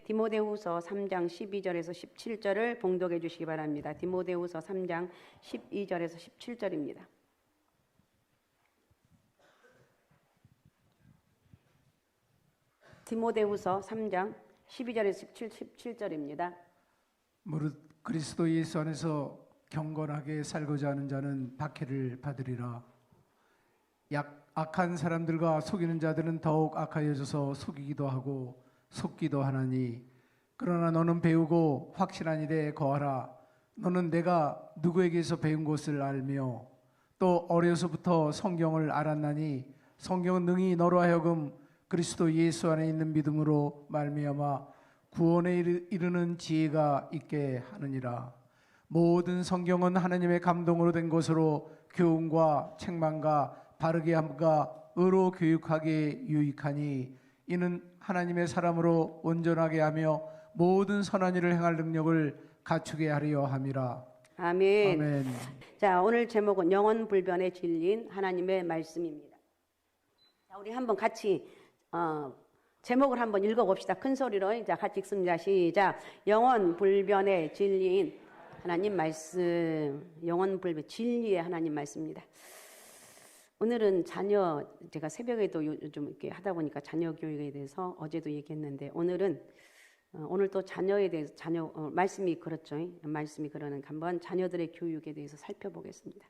디모데후서 3장 12절에서 17절을 봉독해 주시기 바랍니다. 디모데후서 3장 12절에서 17절입니다. 디모데후서 3장 12절에서 17절입니다. 무릇 그리스도 예수 안에서 경건하게 살고자 하는 자는 박해를 받으리라. 악한 사람들과 속이는 자들은 더욱 악하여져서 속이기도 하고 속기도 하나니, 그러나 너는 배우고 확실한 일에 거하라. 너는 내가 누구에게서 배운 것을 알며 또 어려서부터 성경을 알았나니, 성경은 능히 너로 하여금 그리스도 예수 안에 있는 믿음으로 말미암아 구원에 이르는 지혜가 있게 하느니라. 모든 성경은 하나님의 감동으로 된 것으로 교훈과 책망과 바르게 함과 의로 교육하기에 유익하니, 이는 하나님의 사람으로 온전하게 하며 모든 선한 일을 행할 능력을 갖추게 하려 함이라. 아멘. 아멘. 자, 오늘 제목은 영원불변의 진리인 하나님의 말씀입니다. 자, 우리 한번 같이 제목을 한번 읽어봅시다. 큰 소리로 자, 같이 읽습니다. 시작. 영원불변의 진리인 하나님 말씀. 영원불변 진리의 하나님 말씀입니다. 오늘은 자녀, 제가 새벽에도 요즘 이렇게 하다 보니까 자녀 교육에 대해서 어제도 얘기했는데, 오늘 또 자녀에 대해서 말씀이 그렇죠. 말씀이 그러는 한번 자녀들의 교육에 대해서 살펴보겠습니다.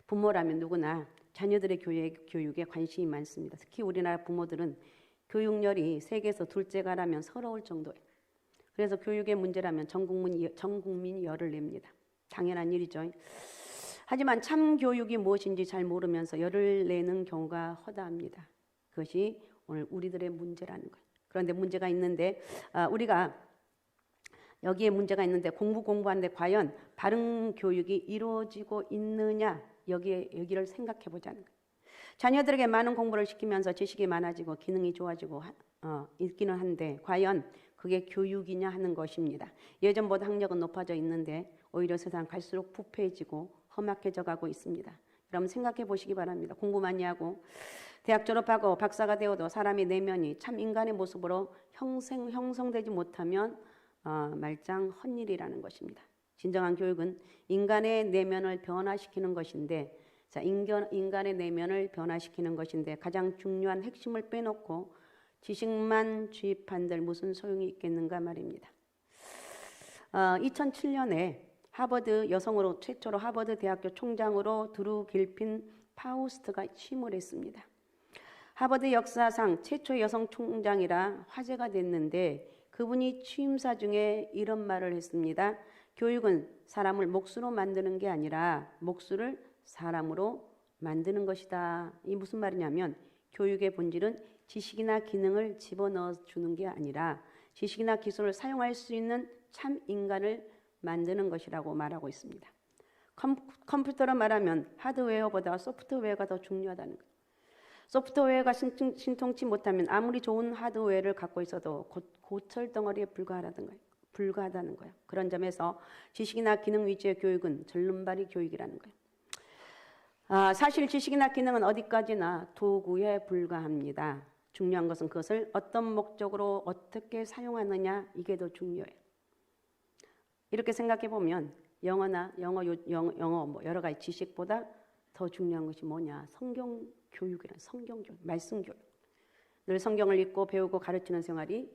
부모라면 누구나 자녀들의 교육에 관심이 많습니다. 특히 우리나라 부모들은 교육열이 세계에서 둘째가라면 서러울 정도예요. 그래서 교육의 문제라면 전 국민이 열을 냅니다. 당연한 일이죠. 하지만 참 교육이 무엇인지 잘 모르면서 열을 내는 경우가 허다합니다. 그것이 오늘 우리들의 문제라는 거예요. 그런데 문제가 있는데, 우리가 여기에 문제가 있는데 공부하는데 과연 바른 교육이 이루어지고 있느냐, 여기를 생각해 보자는 거예요. 자녀들에게 많은 공부를 시키면서 지식이 많아지고 기능이 좋아지고 있기는 한데, 과연 그게 교육이냐 하는 것입니다. 예전보다 학력은 높아져 있는데 오히려 세상 갈수록 부패해지고 험악해져 가고 있습니다. 여러분 생각해 보시기 바랍니다. 공부 많이 하고 대학 졸업하고 박사가 되어도 사람의 내면이 참 인간의 모습으로 형성되지 못하면 말짱 헛일이라는 것입니다. 진정한 교육은 인간의 내면을 변화시키는 것인데, 자, 인간의 내면을 변화시키는 것인데 가장 중요한 핵심을 빼놓고 지식만 주입한들 무슨 소용이 있겠는가 말입니다. 2007년에 하버드 여성으로 최초로 하버드 대학교 총장으로 드루 길핀 파우스트가 취임을 했습니다. 하버드 역사상 최초의 여성 총장이라 화제가 됐는데, 그분이 취임사 중에 이런 말을 했습니다. 교육은 사람을 몫으로 만드는 게 아니라 몫을 사람으로 만드는 것이다. 이 무슨 말이냐면, 교육의 본질은 지식이나 기능을 집어넣어 주는 게 아니라 지식이나 기술을 사용할 수 있는 참 인간을 만드는 것이라고 말하고 있습니다. 컴퓨터로 말하면 하드웨어보다 소프트웨어가 더 중요하다는 거예요. 소프트웨어가 신통치 못하면 아무리 좋은 하드웨어를 갖고 있어도 고철 덩어리에 불과하다는 거예요. 그런 점에서 지식이나 기능 위주의 교육은 절름발이 교육이라는 거예요. 사실 지식이나 기능은 어디까지나 도구에 불과합니다. 중요한 것은 그것을 어떤 목적으로 어떻게 사용하느냐, 이게 더 중요해요. 이렇게 생각해 보면 영어 뭐 여러 가지 지식보다 더 중요한 것이 뭐냐? 성경 교육이란 성경 교육, 말씀 교육. 늘 성경을 읽고 배우고 가르치는 생활이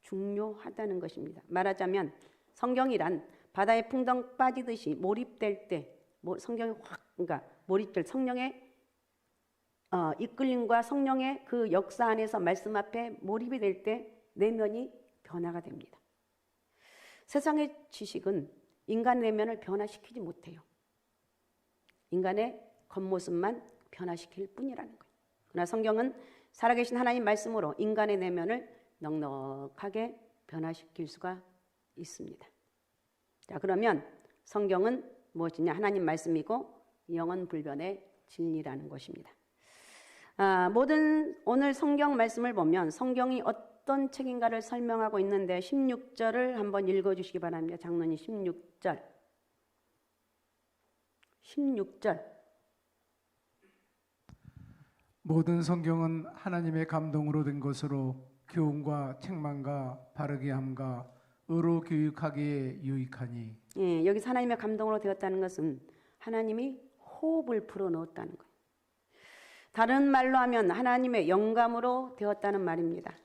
중요하다는 것입니다. 말하자면 성경이란 바다에 풍덩 빠지듯이 몰입될 때, 성경이 그러니까 몰입될 성령의 이끌림과 성령의 그 역사 안에서 말씀 앞에 몰입이 될 때 내면이 변화가 됩니다. 세상의 지식은 인간 내면을 변화시키지 못해요. 인간의 겉모습만 변화시킬 뿐이라는 거예요. 그러나 성경은 살아계신 하나님 말씀으로 인간의 내면을 넉넉하게 변화시킬 수가 있습니다. 자, 그러면 성경은 무엇이냐? 하나님 말씀이고 영원불변의 진리라는 것입니다. 오늘 성경 말씀을 보면 성경이 어떤 책인가를 설명하고 있는데 16절을 한번 읽어주시기 바랍니다. 장로님 16절. 모든 성경은 하나님의 감동으로 된 것으로 교훈과 책망과 바르게 함과 의로 교육하기에 유익하니. 예, 여기서 하나님의 감동으로 되었다는 것은 하나님이 호흡을 불어넣었다는 거예요. 다른 말로 하면 하나님의 영감으로 되었다는 말입니다.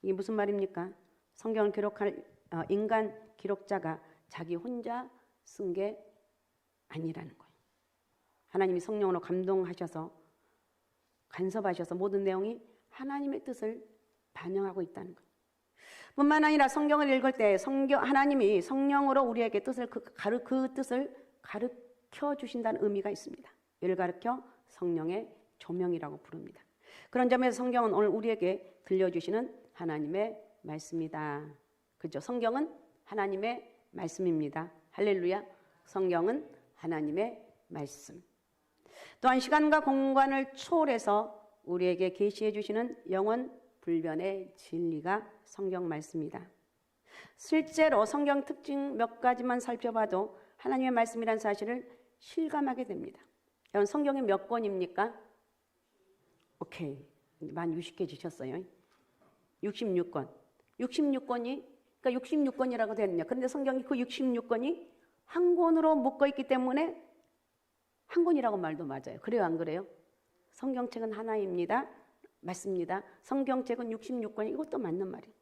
이게 무슨 말입니까? 성경을 기록할 인간 기록자가 자기 혼자 쓴 게 아니라는 거예요. 하나님이 성령으로 감동하셔서 간섭하셔서 모든 내용이 하나님의 뜻을 반영하고 있다는 거예요. 뿐만 아니라 성경을 읽을 때 하나님이 성령으로 우리에게 그 뜻을 가르쳐 주신다는 의미가 있습니다. 이를 가르쳐 성령의 조명이라고 부릅니다. 그런 점에서 성경은 오늘 우리에게 들려주시는 하나님의 말씀이다. 그죠? 성경은 하나님의 말씀입니다. 할렐루야. 성경은 하나님의 말씀. 또한 시간과 공간을 초월해서 우리에게 계시해 주시는 영원 불변의 진리가 성경 말씀이다. 실제로 성경 특징 몇 가지만 살펴봐도 하나님의 말씀이라는 사실을 실감하게 됩니다. 여러분 성경이 몇 권입니까? 오케이. 만 60개 주셨어요. 66권. 66권이 그러니까 66권이라고 되느냐. 그런데 성경이 그 66권이 한 권으로 묶어 있기 때문에 한 권이라고 말도 맞아요. 그래요, 안 그래요? 성경책은 하나입니다. 맞습니다. 성경책은 66권이 이것도 맞는 말이에요.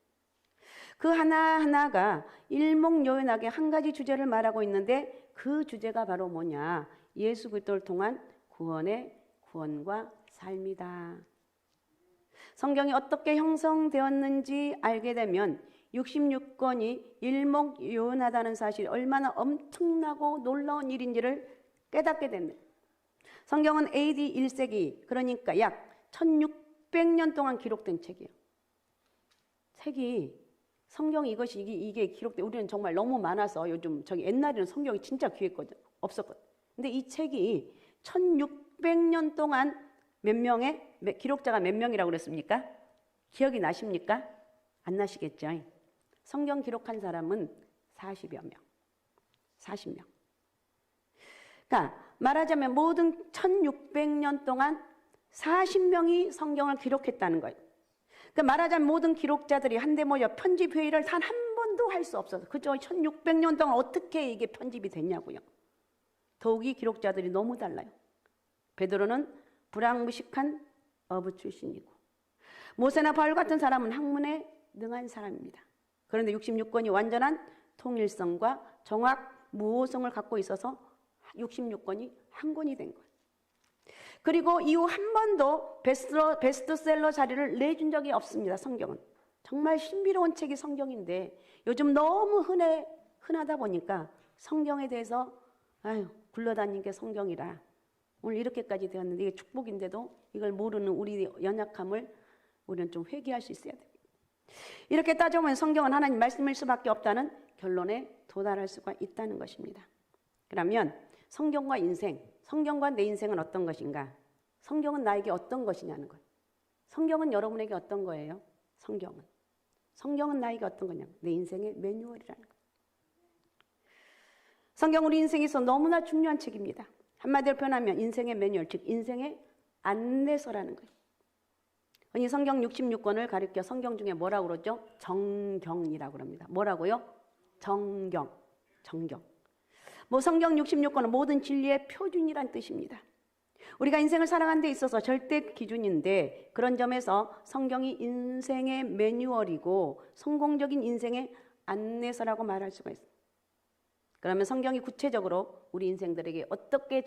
그 하나하나가 일목요연하게 한 가지 주제를 말하고 있는데 그 주제가 바로 뭐냐? 예수 그리스도를 통한 구원과 삶이다. 성경이 어떻게 형성되었는지 알게 되면 66권이 일목요연하다는 사실이 얼마나 엄청나고 놀라운 일인지를 깨닫게 됩니다. 성경은 AD 1세기 그러니까 약 1600년 동안 기록된 책이에요. 책이 성경 이게 기록돼 우리는 정말 너무 많아서 요즘 옛날에는 성경이 진짜 귀했거든. 없었거든. 근데 이 책이 1600년 동안 기록자가 몇 명이라고 그랬습니까? 기억이 나십니까? 안 나시겠죠? 성경 기록한 사람은 40여 명. 40명. 그러니까 말하자면 모든 1600년 동안 40명이 성경을 기록했다는 거예요. 그러니까 말하자면 모든 기록자들이 한데 모여 편집 회의를 단 한 번도 할 수 없어서 그저 1600년 동안 어떻게 이게 편집이 됐냐고요. 더욱이 기록자들이 너무 달라요. 베드로는 불황무식한 어부 출신이고 모세나 바울 같은 사람은 학문에 능한 사람입니다. 그런데 66권이 완전한 통일성과 정확 무호성을 갖고 있어서 66권이 한 권이 된 거예요. 그리고 이후 한 번도 베스트셀러 자리를 내준 적이 없습니다. 성경은. 정말 신비로운 책이 성경인데 요즘 너무 흔하다 보니까 성경에 대해서 굴러다니는 게 성경이라 오늘 이렇게까지 되었는데 이게 축복인데도 이걸 모르는 우리 연약함을 우리는 좀 회개할 수 있어야 됩니다. 이렇게 따져보면 성경은 하나님 말씀일 수밖에 없다는 결론에 도달할 수가 있다는 것입니다. 그러면 성경과 인생, 성경과 내 인생은 어떤 것인가? 성경은 나에게 어떤 것이냐는 거예요. 성경은 여러분에게 어떤 거예요? 성경은 나에게 어떤 거냐? 내 인생의 매뉴얼이라는 거예요. 성경은 우리 인생에 있어서 너무나 중요한 책입니다. 한마디로 표현하면 인생의 매뉴얼, 즉 인생의 안내서라는 거예요. 흔히 성경 66권을 가리켜 성경 중에 뭐라고 그러죠? 정경이라고 그럽니다. 뭐라고요? 정경. 성경 66권은 모든 진리의 표준이란 뜻입니다. 우리가 인생을 살아가는 데 있어서 절대 기준인데 그런 점에서 성경이 인생의 매뉴얼이고 성공적인 인생의 안내서라고 말할 수가 있습니다. 그러면 성경이 구체적으로 우리 인생들에게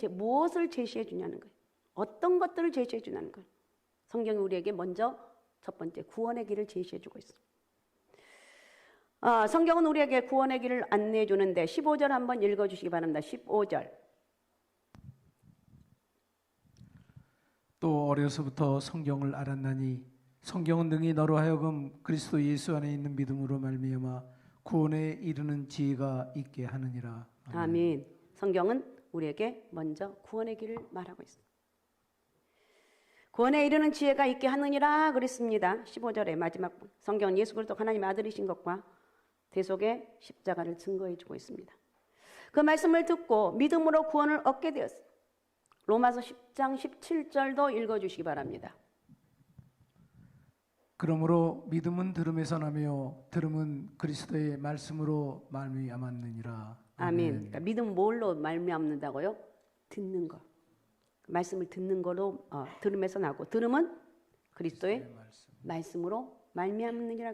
무엇을 제시해 주냐는 거예요. 어떤 것들을 제시해 주냐는 거예요. 성경이 우리에게 먼저 첫 번째 구원의 길을 제시해 주고 있습니다. 성경은 우리에게 구원의 길을 안내해 주는데 15절 한번 읽어주시기 바랍니다. 15절. 또 어려서부터 성경을 알았나니 성경은 능히 너로 하여금 그리스도 예수 안에 있는 믿음으로 말미암아 구원에 이르는 지혜가 있게 하느니라. 아멘. 성경은 우리에게 먼저 구원의 길을 말하고 있습니다. 구원에 이르는 지혜가 있게 하느니라 그랬습니다. 15절의 마지막 분. 성경은 예수 그리스도 하나님의 아들이신 것과 대속의 십자가를 증거해 주고 있습니다. 그 말씀을 듣고 믿음으로 구원을 얻게 되었습니다. 로마서 10장 17절도 읽어주시기 바랍니다. 그러므로 믿음은 들음에서 나며 들음은 그리스도의 말씀으로 말미암았느니라. 아멘. 그러니까 믿음은 뭘로 말미암는다고요? 듣는 거. 말씀을 듣는 거로 들음에서 나고 들음은 그리스도의 말씀으로 말미암느니라.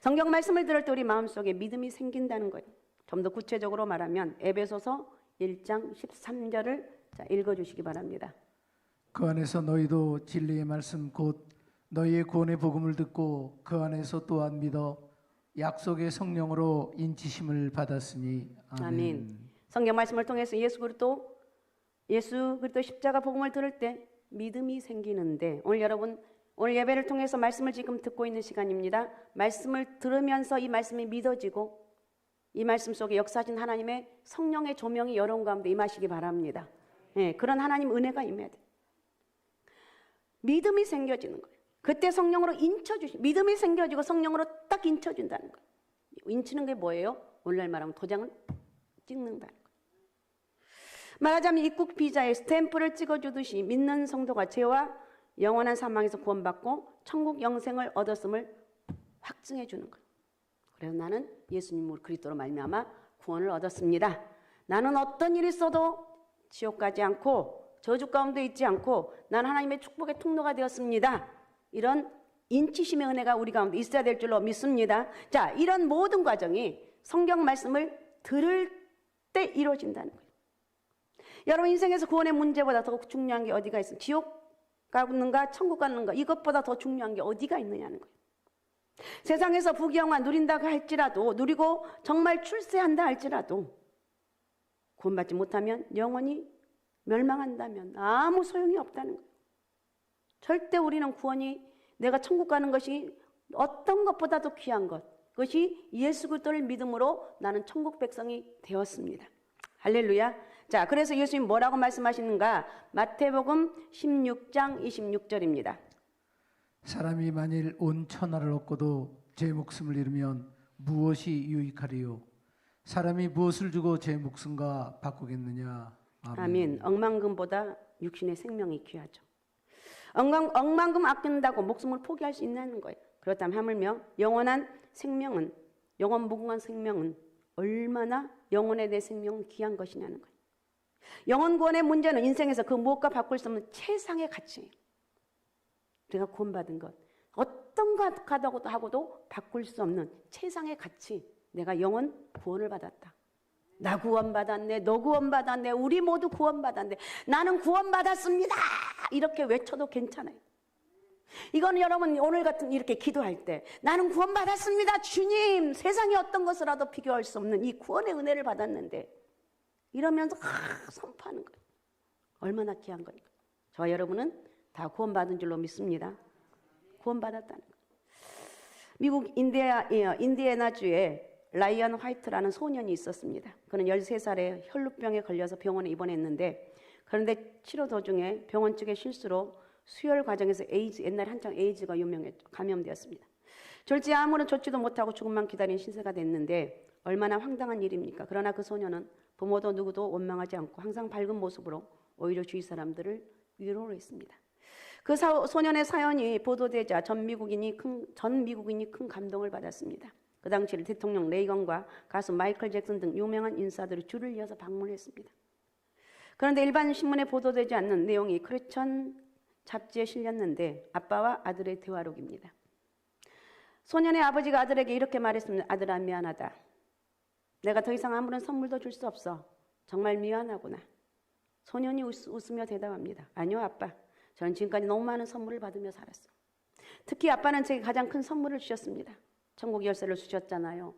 성경 말씀을 들을 때 우리 마음속에 믿음이 생긴다는 거예요. 좀 더 구체적으로 말하면 에베소서 1장 13절을 읽어주시기 바랍니다. 그 안에서 너희도 진리의 말씀 곧 너희의 구원의 복음을 듣고 그 안에서 또한 믿어 약속의 성령으로 인치심을 받았으니 아멘. 아멘. 성경 말씀을 통해서 예수 그리스도 십자가 복음을 들을 때 믿음이 생기는데 오늘 예배를 통해서 말씀을 지금 듣고 있는 시간입니다. 말씀을 들으면서 이 말씀이 믿어지고 이 말씀 속에 역사하신 하나님의 성령의 조명이 여러분 가운데 임하시기 바랍니다. 네, 그런 하나님 은혜가 임해야 돼요. 믿음이 생겨지는 거예요. 그때 성령으로 믿음이 생겨지고 성령으로 딱 인쳐준다는 거예요. 인치는 게 뭐예요? 오늘날 말하면 도장을 찍는다는 거예요. 말하자면 입국 비자에 스탬프를 찍어주듯이 믿는 성도가 죄와 영원한 사망에서 구원받고 천국 영생을 얻었음을 확증해 주는 거예요. 그래서 나는 예수님으로 그리스도로 말미암아 구원을 얻었습니다. 나는 어떤 일이 있어도 지옥 가지 않고 저주 가운데 있지 않고 나는 하나님의 축복의 통로가 되었습니다. 이런 인치심의 은혜가 우리 가운데 있어야 될 줄로 믿습니다. 자, 이런 모든 과정이 성경 말씀을 들을 때 이루어진다는 거예요. 여러분 인생에서 구원의 문제보다 더 중요한 게 어디가 있어요? 지옥 가는가 천국 가는가 이것보다 더 중요한 게 어디가 있느냐는 거예요. 세상에서 부귀영화 누린다고 할지라도 누리고 정말 출세한다 할지라도 구원받지 못하면 영원히 멸망한다면 아무 소용이 없다는 거예요. 절대 우리는 구원이 내가 천국 가는 것이 어떤 것보다도 귀한 것 그것이 예수 그리스도를 믿음으로 나는 천국 백성이 되었습니다. 할렐루야. 자, 그래서 예수님 뭐라고 말씀하시는가? 마태복음 16장 26절입니다. 사람이 만일 온 천하를 얻고도 제 목숨을 잃으면 무엇이 유익하리요? 사람이 무엇을 주고 제 목숨과 바꾸겠느냐? 아멘. 아멘. 억만금보다 육신의 생명이 귀하죠. 억만금 아낀다고 목숨을 포기할 수 있는 거예요. 그렇다면 하물며 영원한 생명은 영원 무궁한 생명은 얼마나 영혼에 대해 생명은 귀한 것이냐는 거예요. 영원 구원의 문제는 인생에서 그 무엇과 바꿀 수 없는 최상의 가치예요. 우리가 구원받은 것 어떤 것 하고도 바꿀 수 없는 최상의 가치. 내가 영원 구원을 받았다. 나 구원받았네. 너 구원받았네. 우리 모두 구원받았네. 나는 구원받았습니다. 이렇게 외쳐도 괜찮아요. 이거는 여러분 오늘 같은 이렇게 기도할 때 나는 구원받았습니다. 주님 세상에 어떤 것으로도 비교할 수 없는 이 구원의 은혜를 받았는데 이러면서 선포하는 거예요. 얼마나 귀한 거예요. 저와 여러분은 다 구원받은 줄로 믿습니다. 구원받았다는 거예요. 미국 인디애나주에 라이언 화이트라는 소년이 있었습니다. 그는 13살에 혈루병에 걸려서 병원에 입원했는데 그런데 치료 도중에 병원 측의 실수로 수혈 과정에서 옛날에 한창 에이즈가 유명했죠. 감염되었습니다. 졸지에 아무런 조치도 못하고 죽음만 기다린 신세가 됐는데 얼마나 황당한 일입니까? 그러나 그 소년은 부모도 누구도 원망하지 않고 항상 밝은 모습으로 오히려 주위 사람들을 위로를 했습니다. 그 소년의 사연이 보도되자 전 미국인이 큰 감동을 받았습니다. 그 당시 대통령 레이건과 가수 마이클 잭슨 등 유명한 인사들이 줄을 이어서 방문했습니다. 그런데 일반 신문에 보도되지 않는 내용이 크리스천 잡지에 실렸는데 아빠와 아들의 대화록입니다. 소년의 아버지가 아들에게 이렇게 말했습니다. 아들아 미안하다. 내가 더 이상 아무런 선물도 줄 수 없어. 정말 미안하구나. 소년이 웃으며 대답합니다. 아니요 아빠. 저는 지금까지 너무 많은 선물을 받으며 살았어. 특히 아빠는 제게 가장 큰 선물을 주셨습니다. 천국 열쇠를 주셨잖아요.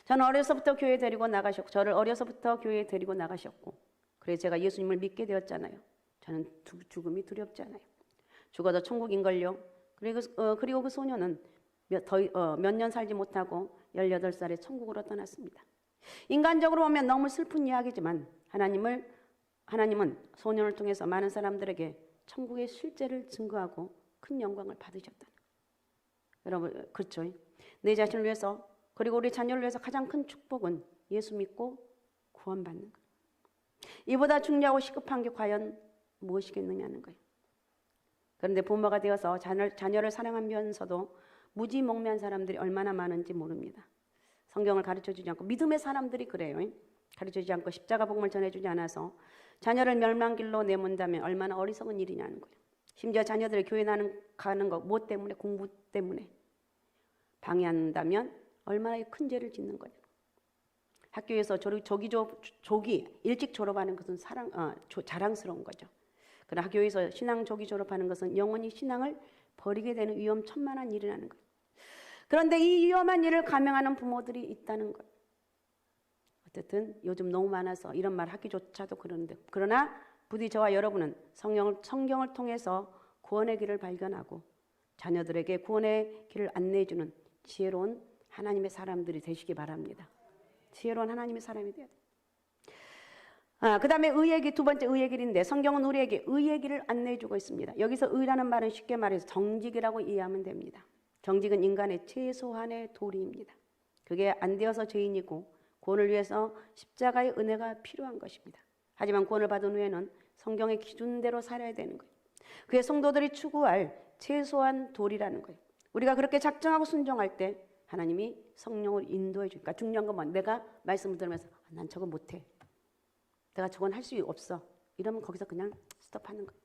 저는 어려서부터 교회에 데리고 나가셨고 저를 어려서부터 교회에 데리고 나가셨고 그래서 제가 예수님을 믿게 되었잖아요. 저는 죽음이 두렵지 않아요. 죽어도 천국인걸요. 그리고 그 소년은 몇 년 살지 못하고 18살에 천국으로 떠났습니다. 인간적으로 보면 너무 슬픈 이야기지만 하나님은 소년을 통해서 많은 사람들에게 천국의 실제를 증거하고 큰 영광을 받으셨다. 여러분 그렇죠? 내 자신을 위해서 그리고 우리 자녀를 위해서 가장 큰 축복은 예수 믿고 구원받는 것. 이보다 중요하고 시급한 게 과연 무엇이겠느냐는 거예요. 그런데 부모가 되어서 자녀를 사랑하면서도 무지몽매한 사람들이 얼마나 많은지 모릅니다. 성경을 가르쳐주지 않고 믿음의 사람들이 그래요. 가르쳐주지 않고 십자가 복음을 전해주지 않아서 자녀를 멸망길로 내몬다면 얼마나 어리석은 일이냐는 거예요. 심지어 자녀들이 교회 가는 거 뭐 때문에? 공부 때문에 방해한다면 얼마나 큰 죄를 짓는 거예요. 학교에서 조기 일찍 졸업하는 것은 자랑스러운 거죠. 그러나 학교에서 신앙 조기 졸업하는 것은 영원히 신앙을 버리게 되는 위험천만한 일이라는 거예요. 그런데 이 위험한 일을 감행하는 부모들이 있다는 거예요. 어쨌든 요즘 너무 많아서 이런 말 하기조차도 그러는데, 그러나 부디 저와 여러분은 성경을 통해서 구원의 길을 발견하고 자녀들에게 구원의 길을 안내해주는 지혜로운 하나님의 사람들이 되시기 바랍니다. 지혜로운 하나님의 사람이 되어야 돼요. 그 다음에 의의 길, 두 번째 의의 길인데, 성경은 우리에게 의의 길을 안내해주고 있습니다. 여기서 의라는 말은 쉽게 말해서 정직이라고 이해하면 됩니다. 정직은 인간의 최소한의 도리입니다. 그게 안 되어서 죄인이고 구원을 위해서 십자가의 은혜가 필요한 것입니다. 하지만 구원을 받은 후에는 성경의 기준대로 살아야 되는 거예요. 그게 성도들이 추구할 최소한 도리라는 거예요. 우리가 그렇게 작정하고 순종할 때 하나님이 성령을 인도해 주니까, 중요한 건 뭐, 내가 말씀을 들으면서 난 저거 못해, 내가 저건 할 수 없어, 이러면 거기서 그냥 스톱하는 거예요.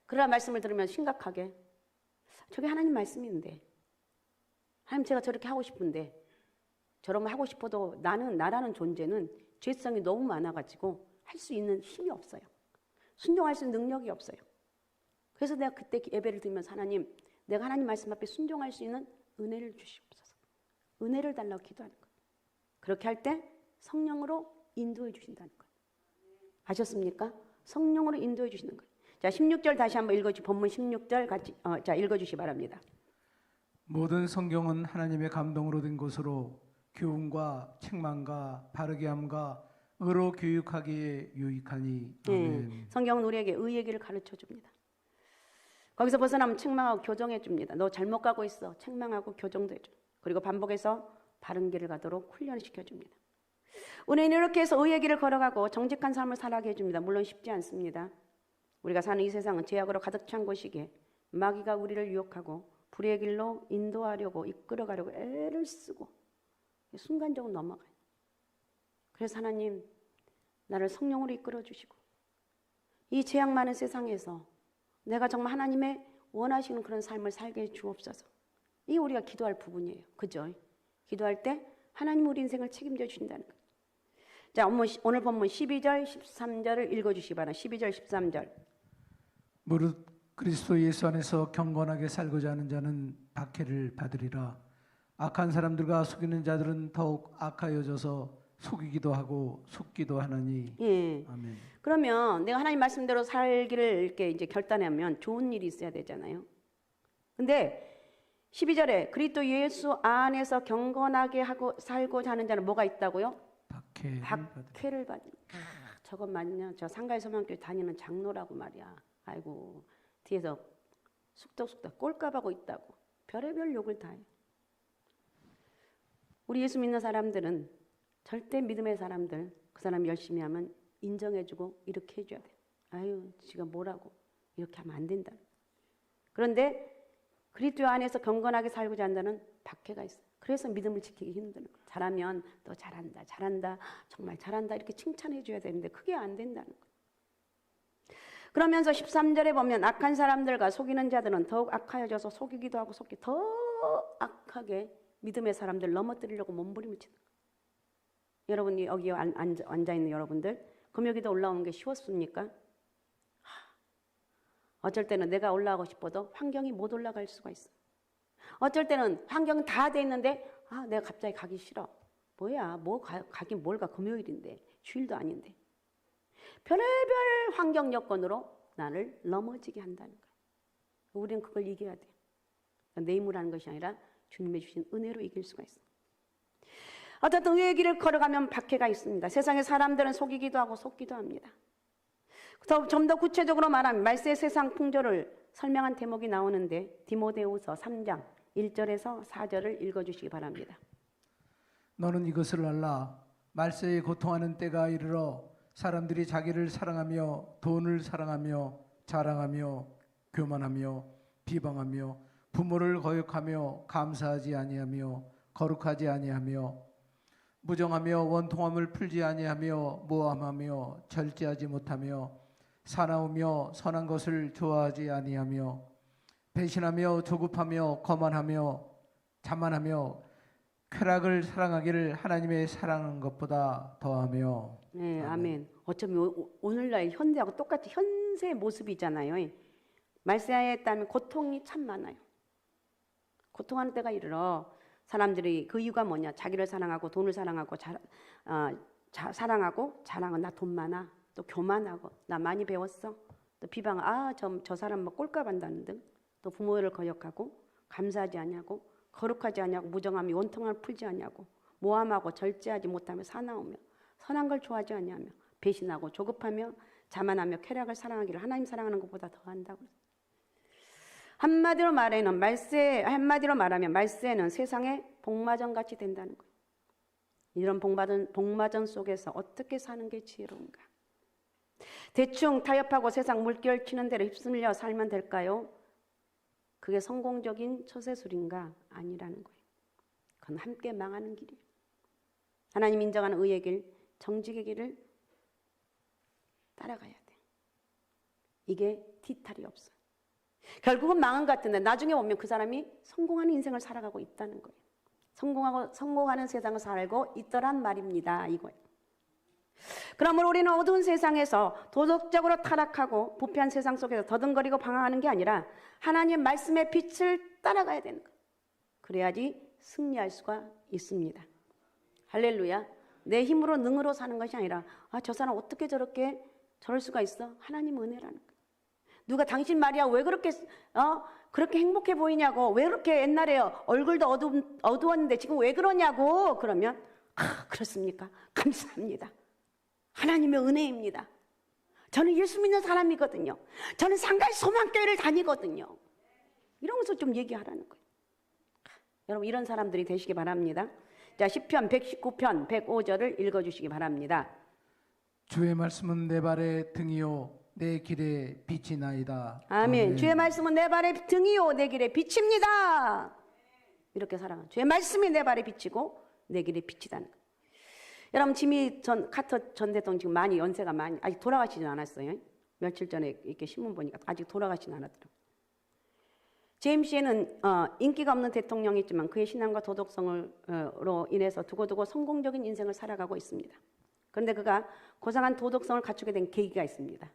그러나 말씀을 들으면 심각하게, 저게 하나님 말씀인데, 하나님 제가 저렇게 하고 싶은데, 저러면 하고 싶어도 나라는 존재는 죄성이 너무 많아가지고 할 수 있는 힘이 없어요. 순종할 수 있는 능력이 없어요. 그래서 내가 그때 예배를 드리면서 하나님, 내가 하나님 말씀 앞에 순종할 수 있는 은혜를 주시옵소서, 은혜를 달라고 기도하는 거예요. 그렇게 할 때 성령으로 인도해 주신다는 거예요. 아셨습니까? 성령으로 인도해 주시는 거예요. 자, 16절 다시 한번 본문 16절 같이 읽어주시기 바랍니다. 모든 성경은 하나님의 감동으로 된 것으로 교훈과 책망과 바르게 함과 의로 교육하기에 유익하니. 아멘. 성경은 우리에게 의의 길을 가르쳐 줍니다. 거기서 벗어나면 책망하고 교정해 줍니다. 너 잘못 가고 있어, 책망하고 교정도 해줘. 그리고 반복해서 바른 길을 가도록 훈련을 시켜줍니다. 우리는 이렇게 해서 의의 길을 걸어가고 정직한 삶을 살아가게 해줍니다. 물론 쉽지 않습니다. 우리가 사는 이 세상은 죄악으로 가득 찬 곳이기에 마귀가 우리를 유혹하고 불의 길로 인도하려고 이끌어가려고 애를 쓰고 순간적으로 넘어가요. 그래서 하나님, 나를 성령으로 이끌어주시고 이 죄악 많은 세상에서 내가 정말 하나님의 원하시는 그런 삶을 살게 해 주옵소서. 이게 우리가 기도할 부분이에요. 그죠? 기도할 때 하나님 우리 인생을 책임져 주신다는 거예요. 자, 오늘 본문 12절, 13절을 읽어주시기 바랍니다. 12절, 13절. 무릇 그리스도 예수 안에서 경건하게 살고자 하는 자는 박해를 받으리라. 악한 사람들과 속이는 자들은 더욱 악하여져서 속이기도 하고 속기도 하나니. 예. 아멘. 그러면 내가 하나님 말씀대로 살기를 이렇게 이제 결단하면 좋은 일이 있어야 되잖아요. 근데 12절에 그리스도 예수 안에서 경건하게 하고 살고자 하는 자는 뭐가 있다고요? 박해를 받는. 저건 맞냐? 저 상가의 소망교회 다니는 장로라고 말이야. 아이고, 뒤에서 숙덕숙덕 꼴값하고 있다고 별의별 욕을 다 해요. 우리 예수 믿는 사람들은 절대 믿음의 사람들, 그 사람 열심히 하면 인정해주고 이렇게 해줘야 돼. 아유, 지가 뭐라고, 이렇게 하면 안 된다. 그런데 그리스도 안에서 경건하게 살고자 한다는 박해가 있어요. 그래서 믿음을 지키기 힘든 거예요. 잘하면 너 잘한다, 잘한다, 정말 잘한다 이렇게 칭찬해줘야 되는데 그게 안 된다는 거예요. 그러면서 13절에 보면 악한 사람들과 속이는 자들은 더욱 악하여져서 속이기도 하고 속기 더 악하게 믿음의 사람들 넘어뜨리려고 몸부림치는 거예요. 여러분이 여기 앉아있는 여러분들, 금요기도 올라오는 게 쉬웠습니까? 어쩔 때는 내가 올라가고 싶어도 환경이 못 올라갈 수가 있어. 어쩔 때는 환경이 다 돼 있는데 내가 갑자기 가기 싫어. 뭐야, 가긴 뭘 가, 금요일인데, 주일도 아닌데. 별의별 환경 여건으로 나를 넘어지게 한다는 거예요. 우리는 그걸 이겨야 돼요. 내 힘으로 하는 것이 아니라 주님의 주신 은혜로 이길 수가 있어요. 어쨌든 의의 길을 걸어가면 박해가 있습니다. 세상의 사람들은 속이기도 하고 속기도 합니다. 좀 더 구체적으로 말하면 말세의 세상 풍조를 설명한 대목이 나오는데 디모데후서 3장 1절에서 4절을 읽어주시기 바랍니다. 너는 이것을 알라. 말세에 고통하는 때가 이르러 사람들이 자기를 사랑하며 돈을 사랑하며 자랑하며 교만하며 비방하며 부모를 거역하며 감사하지 아니하며 거룩하지 아니하며 무정하며 원통함을 풀지 아니하며 모함하며 절제하지 못하며 사나우며 선한 것을 좋아하지 아니하며 배신하며 조급하며 거만하며 자만하며 쾌락을 사랑하기를 하나님의 사랑하는 것보다 더하며. 네, 아멘. 어쩌면 오늘날 현대하고 똑같이 현세의 모습이잖아요. 말세에 따르면 고통이 참 많아요. 고통하는 때가 이르러 사람들이 그 이유가 뭐냐? 자기를 사랑하고 돈을 사랑하고 사랑하고 자랑은 나 돈 많아. 또 교만하고 나 많이 배웠어. 또 비방 저 사람 뭐 꼴값 한다는 등. 또 부모를 거역하고 감사하지 아니하고 거룩하지 아니하고 무정함이 원통함을 풀지 아니하고 모함하고 절제하지 못하며 사나우며 선한 걸 좋아하지 아니하며 배신하고 조급하며 자만하며 쾌락을 사랑하기를 하나님 사랑하는 것보다 더한다고. 한마디로 말하면 말세는 세상의 복마전 같이 된다는 거예요. 이런 복마전 속에서 어떻게 사는 게 지혜로운가? 대충 타협하고 세상 물결 치는 대로 휩쓸려 살면 될까요? 그게 성공적인 처세술인가? 아니라는 거예요. 그건 함께 망하는 길이에요. 하나님 인정하는 의의 길, 정직의 길을 따라가야 돼. 이게 뒤탈이 없어요. 결국은 망한 것 같은데 나중에 보면 그 사람이 성공하는 인생을 살아가고 있다는 거예요. 성공하는 세상을 살고 있더란 말입니다. 이거예요. 그러므로 우리는 어두운 세상에서 도덕적으로 타락하고 부패한 세상 속에서 더듬거리고 방황하는 게 아니라 하나님 말씀의 빛을 따라가야 되는 거예요. 그래야지 승리할 수가 있습니다. 할렐루야. 내 힘으로 능으로 사는 것이 아니라 저 사람 어떻게 저럴 수가 있어? 하나님 은혜라는 거예요. 누가 당신 말이야 왜 그렇게 그렇게 행복해 보이냐고, 왜 그렇게 옛날에 얼굴도 어두웠는데 지금 왜 그러냐고. 그러면 그렇습니까? 감사합니다. 하나님의 은혜입니다. 저는 예수 믿는 사람이거든요. 저는 상가의 소망교회를 다니거든요. 이러면서 좀 얘기하라는 거예요. 여러분 이런 사람들이 되시기 바랍니다. 자, 시편 119편 105절을 읽어주시기 바랍니다. 주의 말씀은 내 발의 등이요 내 길의 빛이나이다. 아멘. 주의 말씀은 내 발의 등이요 내 길의 빛입니다. 이렇게 살아가. 주의 말씀이 내 발의 빛이고 내 길의 빛이다는 거예요. 여러분 카터 전 대통령 지금 연세가 많이 아직 돌아가시진 않았어요. 며칠 전에 이렇게 신문 보니까 아직 돌아가시진 않았더라고요. JMC에는 인기가 없는 대통령이지만 그의 신앙과 도덕성으로 인해서 두고두고 성공적인 인생을 살아가고 있습니다. 그런데 그가 고상한 도덕성을 갖추게 된 계기가 있습니다.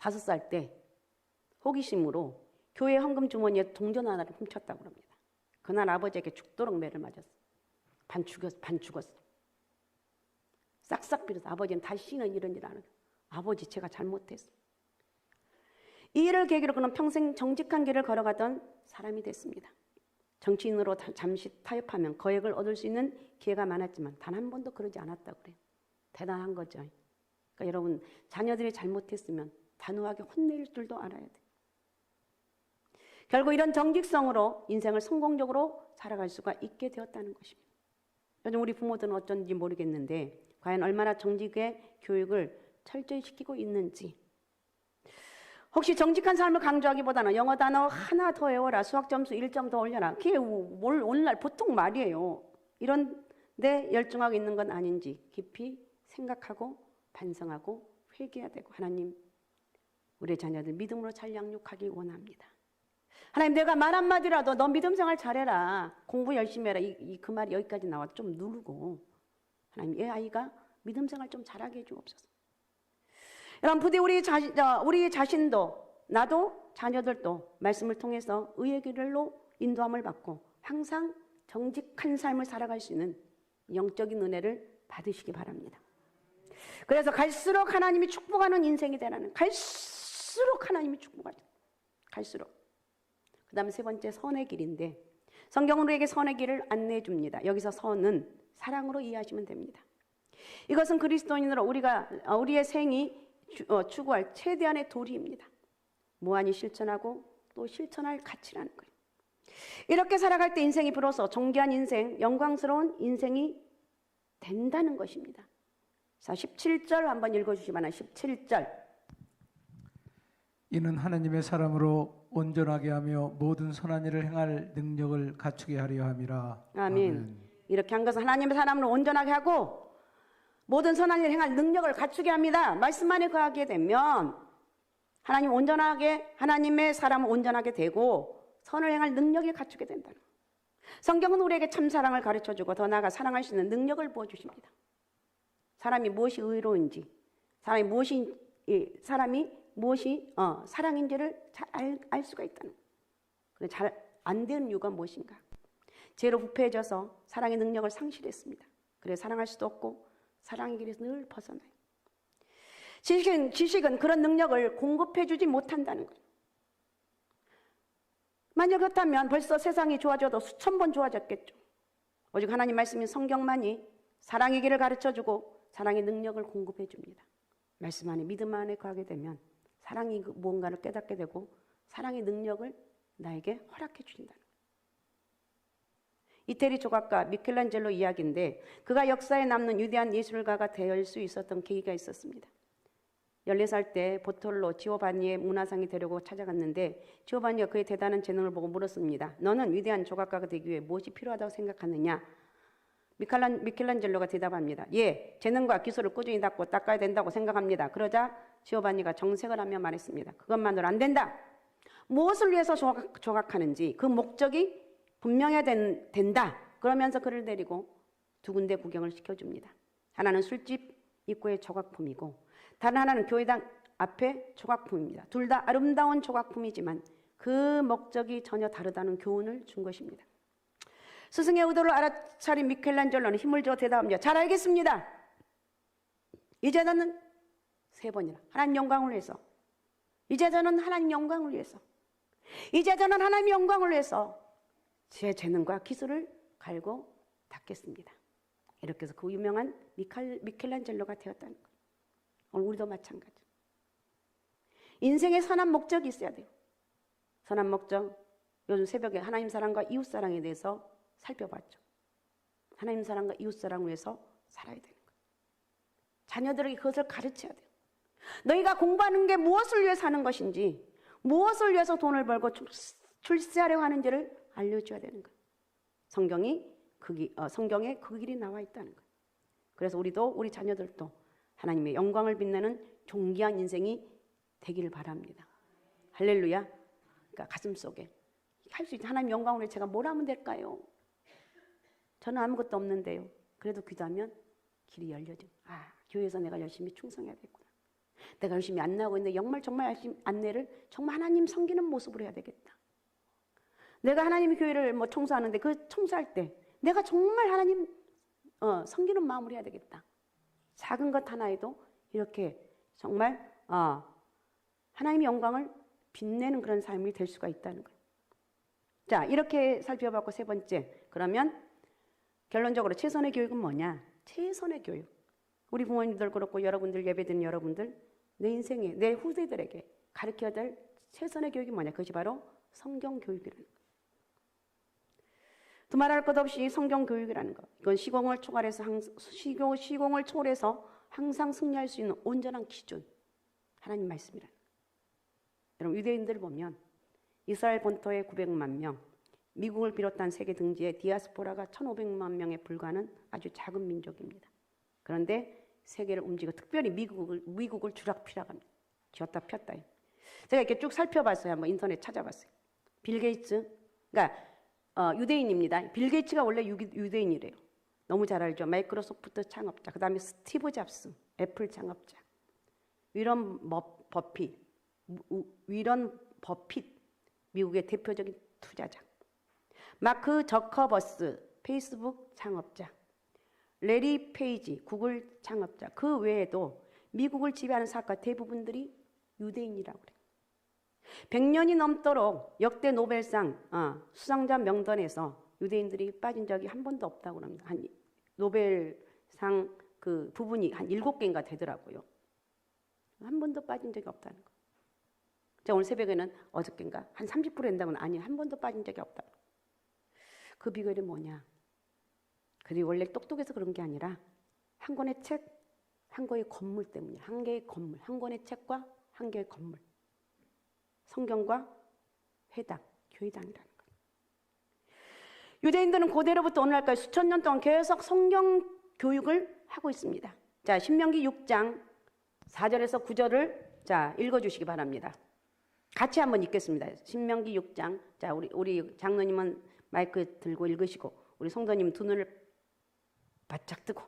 5살 때 호기심으로 교회 헌금 주머니에 동전 하나를 훔쳤다고 합니다. 그날 아버지에게 죽도록 매를 맞았어. 반 죽었어. 싹싹 빌어서 아버지는 다시는 이런 일 안 하고, 아버지 제가 잘못했어. 이 일을 계기로 그는 평생 정직한 길을 걸어가던 사람이 됐습니다. 정치인으로 잠시 타협하면 거액을 얻을 수 있는 기회가 많았지만 단 한 번도 그러지 않았다고 그래요. 대단한 거죠. 그러니까 여러분 자녀들이 잘못했으면 단호하게 혼낼 줄도 알아야 돼요. 결국 이런 정직성으로 인생을 성공적으로 살아갈 수가 있게 되었다는 것입니다. 요즘 우리 부모들은 어쩐지 모르겠는데 과연 얼마나 정직의 교육을 철저히 시키고 있는지. 혹시 정직한 삶을 강조하기보다는 영어 단어 하나 더 외워라, 수학 점수 1점 더 올려라, 그게 오늘날 보통 말이에요. 이런 데 열중하고 있는 건 아닌지 깊이 생각하고 반성하고 회개해야 되고, 하나님 우리 자녀들 믿음으로 잘 양육하기 원합니다. 하나님 내가 말 한마디라도 너 믿음 생활 잘해라, 공부 열심히 해라, 그 말이 여기까지 나와 좀 누르고, 하나님 얘 아이가 믿음 생활 좀 잘하게 해주옵소서. 여러분 부디 우리 자신도 나도 자녀들도 말씀을 통해서 의의 길로 인도함을 받고 항상 정직한 삶을 살아갈 수 있는 영적인 은혜를 받으시기 바랍니다. 그래서 갈수록 하나님이 축복하는 인생이 되라는, 갈수록 하나님이 축복하죠. 갈수록. 그 다음에 세 번째 선의 길인데, 성경은 우리에게 선의 길을 안내해 줍니다. 여기서 선은 사랑으로 이해하시면 됩니다. 이것은 그리스도인으로 우리의 생이 추구할 최대한의 도리입니다. 무한히 실천하고 또 실천할 가치라는 거예요. 이렇게 살아갈 때 인생이 비로소 존귀한 인생, 영광스러운 인생이 된다는 것입니다. 자, 17절 한번 읽어주시기 바랍니다. 17절. 이는 하나님의 사람으로 온전하게 하며 모든 선한 일을 행할 능력을 갖추게 하려 함이라. 아멘. 이렇게 한 것은 하나님의 사람을 온전하게 하고 모든 선한 일을 행할 능력을 갖추게 합니다. 말씀 안에 거하게 되면 하나님 온전하게, 하나님의 사람을 온전하게 되고 선을 행할 능력을 갖추게 된다는 거예요. 성경은 우리에게 참 사랑을 가르쳐주고 더 나아가 사랑할 수 있는 능력을 부어주십니다. 사람이 무엇이 의로운지, 사람이 무엇이 사랑인지를 잘 알 수가 있다는 거예요. 잘 안 되는 이유가 무엇인가? 죄로 부패해져서 사랑의 능력을 상실했습니다. 그래서 사랑할 수도 없고 사랑의 길에서 늘 벗어나요. 지식은 그런 능력을 공급해주지 못한다는 거예요. 만약 그렇다면 벌써 세상이 좋아져도 수천 번 좋아졌겠죠. 오직 하나님 말씀인 성경만이 사랑의 길을 가르쳐주고 사랑의 능력을 공급해줍니다. 말씀 안에 믿음 안에 거하게 되면 사랑이 무언가를 깨닫게 되고 사랑의 능력을 나에게 허락해 주신다는 거예요. 이태리 조각가 미켈란젤로 이야기인데 그가 역사에 남는 위대한 예술가가 될 수 있었던 계기가 있었습니다. 14살 때 보톨로 지오바니의 문화상이 되려고 찾아갔는데 지오바니가 그의 대단한 재능을 보고 물었습니다. 너는 위대한 조각가가 되기 위해 무엇이 필요하다고 생각하느냐? 미켈란젤로가 대답합니다. 예, 재능과 기술을 꾸준히 닦아야 된다고 생각합니다. 그러자 지오바니가 정색을 하며 말했습니다. 그것만으로 안 된다. 무엇을 위해서 조각하는지 그 목적이 분명해야 된다. 그러면서 그를 데리고 두 군데 구경을 시켜줍니다. 하나는 술집 입구의 조각품이고 다른 하나는 교회당 앞에 조각품입니다. 둘 다 아름다운 조각품이지만 그 목적이 전혀 다르다는 교훈을 준 것입니다. 스승의 의도를 알아차린 미켈란젤로는 힘을 주어 대답합니다. 잘 알겠습니다. 이제 저는 3번이나 하나님 영광을 위해서 이제 저는 하나님 영광을 위해서 이제 저는 하나님 영광을 위해서 제 재능과 기술을 갈고 닦겠습니다. 이렇게 해서 그 유명한 미켈란젤로가 되었다는 거예요. 오늘 우리도 마찬가지. 인생에 선한 목적이 있어야 돼요. 선한 목적. 요즘 새벽에 하나님 사랑과 이웃 사랑에 대해서 살펴봤죠. 하나님 사랑과 이웃 사랑을 위해서 살아야 되는 거예요. 자녀들에게 그것을 가르쳐야 돼요. 너희가 공부하는 게 무엇을 위해 사는 것인지, 무엇을 위해서 돈을 벌고 출세하려고 하는지를 알려줘야 되는 거예요. 성경에 그 길이 나와 있다는 거예요. 그래서 우리 자녀들도 하나님의 영광을 빛내는 존귀한 인생이 되기를 바랍니다. 할렐루야. 그러니까 가슴속에 할 수 있는 하나님 영광을 위해 제가 뭘 하면 될까요? 저는 아무것도 없는데요. 그래도 기도하면 길이 열려져. 교회에서 내가 열심히 충성해야 되겠구나. 내가 열심히 안내하고 있는데 정말 열심히 안내를 정말 하나님 섬기는 모습으로 해야 되겠다. 내가 하나님의 교회를 청소하는데 그 청소할 때 내가 정말 하나님 섬기는 마음으로 해야 되겠다. 작은 것 하나에도 이렇게 정말 하나님의 영광을 빛내는 그런 삶이 될 수가 있다는 거예요. 자, 이렇게 살펴봤고 세 번째, 그러면 결론적으로 최선의 교육은 뭐냐? 최선의 교육. 우리 부모님들 그렇고 여러분들 예배드리는 여러분들 내 인생에 내 후대들에게 가르쳐야 될 최선의 교육이 뭐냐? 그것이 바로 성경 교육이라는 거예요. 두말할 것 없이 성경 교육이라는 것. 이건 시공을 초월해서 항상 승리할 수 있는 온전한 기준. 하나님 말씀이라는 거예요. 여러분 유대인들을 보면 이스라엘 본토에 900만 명, 미국을 비롯한 세계 등지에 디아스포라가 1500만 명에 불과하는 아주 작은 민족입니다. 그런데 세계를 움직이고 특별히 미국을 주락펴락합니다. 쥐었다 폈다. 제가 이렇게 쭉 살펴봤어요. 한번 인터넷 찾아봤어요. 빌 게이츠, 그러니까 유대인입니다. 빌 게이츠가 원래 유대인이래요. 너무 잘 알죠. 마이크로소프트 창업자, 그 다음에 스티브 잡스, 애플 창업자, 위런 버핏, 미국의 대표적인 투자자, 마크 저커버스, 페이스북 창업자, 레리 페이지, 구글 창업자, 그 외에도 미국을 지배하는 사학과 대부분들이 유대인이라고 그래요. 100년이 넘도록 역대 노벨상 수상자 명단에서 유대인들이 빠진 적이 한 번도 없다고 합니다. 한 노벨상 그 부분이 한 7개인가 되더라고요. 한 번도 빠진 적이 없다는 거. 자, 오늘 새벽에는 어저께인가 한 30% 된다고는 아니에요. 한 번도 빠진 적이 없다. 그 비결이 뭐냐? 그들이 원래 똑똑해서 그런 게 아니라 한 권의 책, 한 권의 건물 때문이에요. 한 개의 건물, 한 권의 책과 한 개의 건물. 성경과 회당, 교회당이라는 거예요. 유대인들은 고대로부터 오늘날까지 수천 년 동안 계속 성경 교육을 하고 있습니다. 자, 신명기 6장 4절에서 9절을 자, 읽어주시기 바랍니다. 같이 한번 읽겠습니다. 신명기 6장. 자, 우리 장로님은 마이크 들고 읽으시고 우리 성도님 두 눈을 바짝 뜨고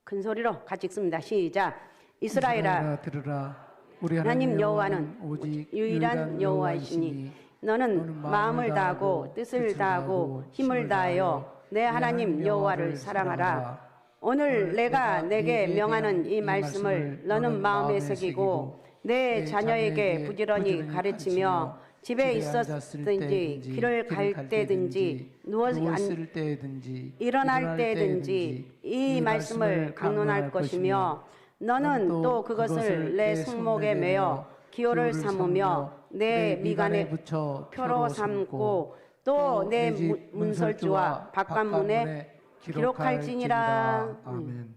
큰 소리로 같이 읽습니다. 시작. 이스라엘아 들으라. 우리 하나님 여호와는 오직 유일한 여호와이시니 너는 마음을 다하고 뜻을 다하고 힘을 다하여 내 하나님 여호와를 사랑하라. 오늘 내가 내게 명하는 이 말씀을 너는 마음에 새기고 내 자녀에게 부지런히 가르치며 집에 있었든지 길을 갈 때든지 누워 있을 때든지 일어날 때든지 이 말씀을 강론할 것이며 너는 또 그것을 내 손목에 매어 기호를 삼으며 내 미간에 붙여 표로 삼고 또 내 문설주와 바깥문에 기록할지니라. 아멘.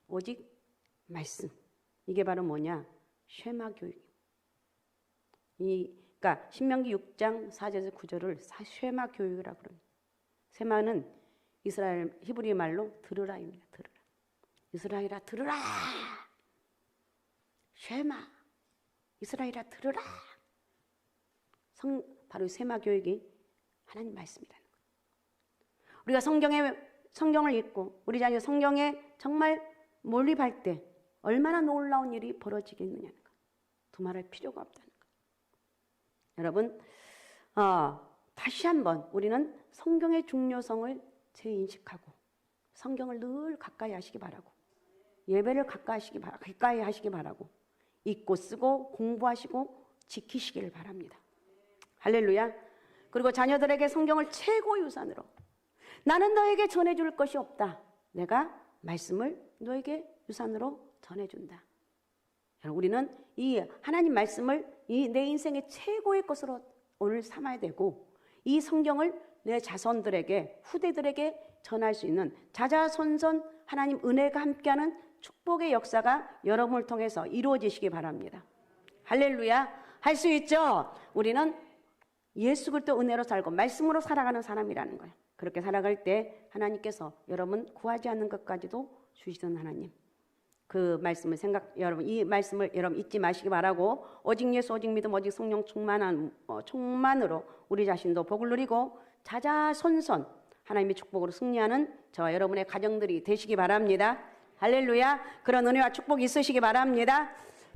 오직 말씀. 이게 바로 뭐냐? 쉐마 교육. 그러니까 신명기 6장 4절에서 9절을 쉐마 교육이라고 그럽니다. 쉐마는 이스라엘 히브리 말로 들으라입니다. 들으라. 이스라엘아 들으라. 쉐마. 이스라엘아 들으라. 바로 쉐마 교육이 하나님 말씀이라는 거예요. 우리가 성경을 읽고 우리 자녀 성경에 정말 몰입할 때 얼마나 놀라운 일이 벌어지겠느냐는 거예요. 두말할 필요가 없다는 거예요. 여러분, 다시 한번 우리는 성경의 중요성을 재인식하고 성경을 늘 가까이 하시기 바라고 예배를 가까이 하시기 바라고 읽고 쓰고 공부하시고 지키시기를 바랍니다. 할렐루야. 그리고 자녀들에게 성경을 최고 유산으로 나는 너에게 전해줄 것이 없다. 내가 말씀을 너에게 유산으로 전해준다. 우리는 이 하나님 말씀을 내 인생의 최고의 것으로 오늘 삼아야 되고 이 성경을 내 자손들에게 후대들에게 전할 수 있는 자자손손 하나님 은혜가 함께하는 축복의 역사가 여러분을 통해서 이루어지시기 바랍니다. 할렐루야. 할 수 있죠? 우리는 예수 그리스도 은혜로 살고 말씀으로 살아가는 사람이라는 거예요. 그렇게 살아갈 때 하나님께서 여러분 구하지 않는 것까지도 주시던 하나님. 그 말씀을 여러분 이 말씀을 여러분 잊지 마시기 바라고 오직 예수 오직 믿음 오직 성령 충만으로 우리 자신도 복을 누리고 자자손손 하나님의 축복으로 승리하는 저와 여러분의 가정들이 되시기 바랍니다. 할렐루야. 그런 은혜와 축복이 있으시기 바랍니다.